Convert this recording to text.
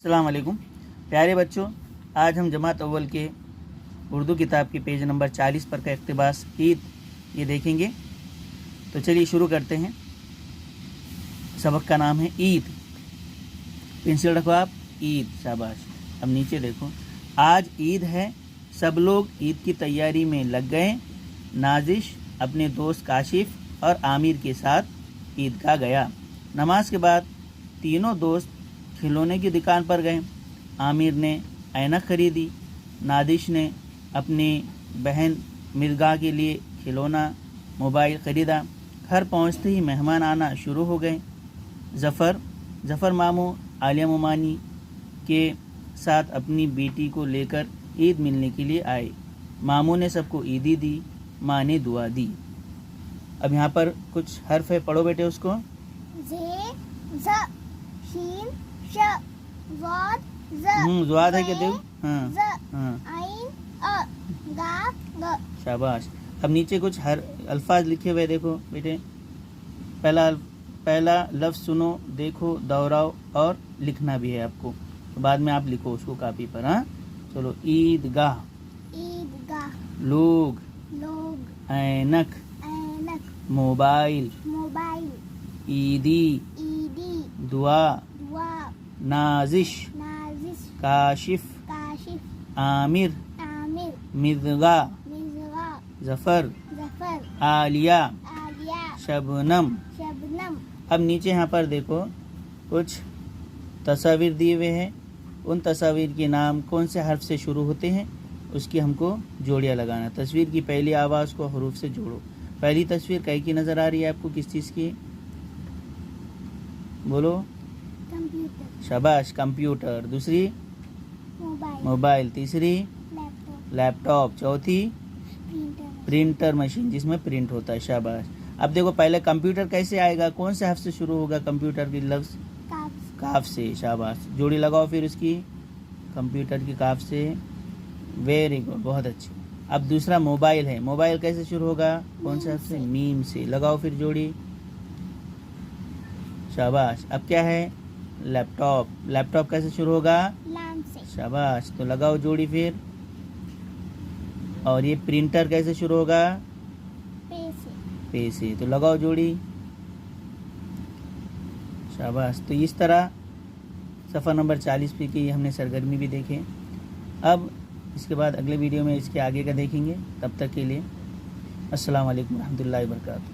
अस्सलाम वालेकुम प्यारे बच्चों, आज हम जमात अव्वल के उर्दू किताब के पेज नंबर 40 पर का इक़्तिबास ईद ये देखेंगे। तो चलिए शुरू करते हैं। सबक का नाम है ईद। पेंसिल रखो आप, ईद, शाबाश। अब नीचे देखो, आज ईद है, सब लोग ईद की तैयारी में लग गए। नाजिश अपने दोस्त काशिफ और आमिर के साथ ईदगाह गया। नमाज के बाद तीनों दोस्त खिलौने की दुकान पर गए। आमिर ने ऐनक खरीदी, नादिश ने अपनी बहन मिर्गा के लिए खिलौना मोबाइल ख़रीदा। घर पहुंचते ही मेहमान आना शुरू हो गए। ज़फ़र मामू आलिया मोमानी के साथ अपनी बेटी को लेकर ईद मिलने के लिए आए। मामू ने सबको ईदी दी, माँ ने दुआ दी। अब यहाँ पर कुछ हर्फ है, पढ़ो बेटे उसको। ज़्वाद है क्या देव? हाँ, शाबाश। अब नीचे कुछ हर अल्फाज लिखे हुए देखो बेटे। पहला लफ्ज़ सुनो, देखो, दोहराओ और लिखना भी है आपको। तो बाद में आप लिखो उसको कापी पर। हाँ, चलो। ईदगाह, लोग, ऐनक, मोबाइल, ईदी, दुआ, नाजिश, काशिफ, आमिर, मिर्गा, ज़फ़र, आलिया, शबनम। अब नीचे यहाँ पर देखो कुछ तस्वीर दिए हुए हैं। उन तस्वीर के नाम कौन से हर्फ से शुरू होते हैं उसकी हमको जोड़ियाँ लगाना। तस्वीर की पहली आवाज़ को हरूफ से जोड़ो। पहली तस्वीर कहीं की नज़र आ रही है आपको? किस चीज़ की? बोलो। कंप्यूटर। शाबाश, कंप्यूटर। दूसरी मोबाइल। तीसरी लैपटॉप। चौथी प्रिंटर मशीन, जिसमें प्रिंट होता है। शाबाश। अब देखो, पहले कंप्यूटर कैसे आएगा, कौन से हर्फ से शुरू होगा कंप्यूटर की लफ्ज़? काफ से। शाबाश, जोड़ी लगाओ फिर उसकी, कंप्यूटर की काफ से। वेरी गुड, बहुत अच्छी। अब दूसरा मोबाइल है, मोबाइल कैसे शुरू होगा, कौन से हर्फ से? मीम से। लगाओ फिर जोड़ी, शाबाश। अब क्या है? लैपटॉप। लैपटॉप कैसे शुरू होगा? लाम से। शाबाश, तो लगाओ जोड़ी फिर। और ये प्रिंटर कैसे शुरू होगा? पे से, तो लगाओ जोड़ी, शाबाश। तो इस तरह सफ़ा नंबर 40 पे की हमने सरगर्मी भी देखे। अब इसके बाद अगले वीडियो में इसके आगे का देखेंगे। तब तक के लिए अस्सलाम वालेकुम रहमतुल्लाहि व बरकातहू।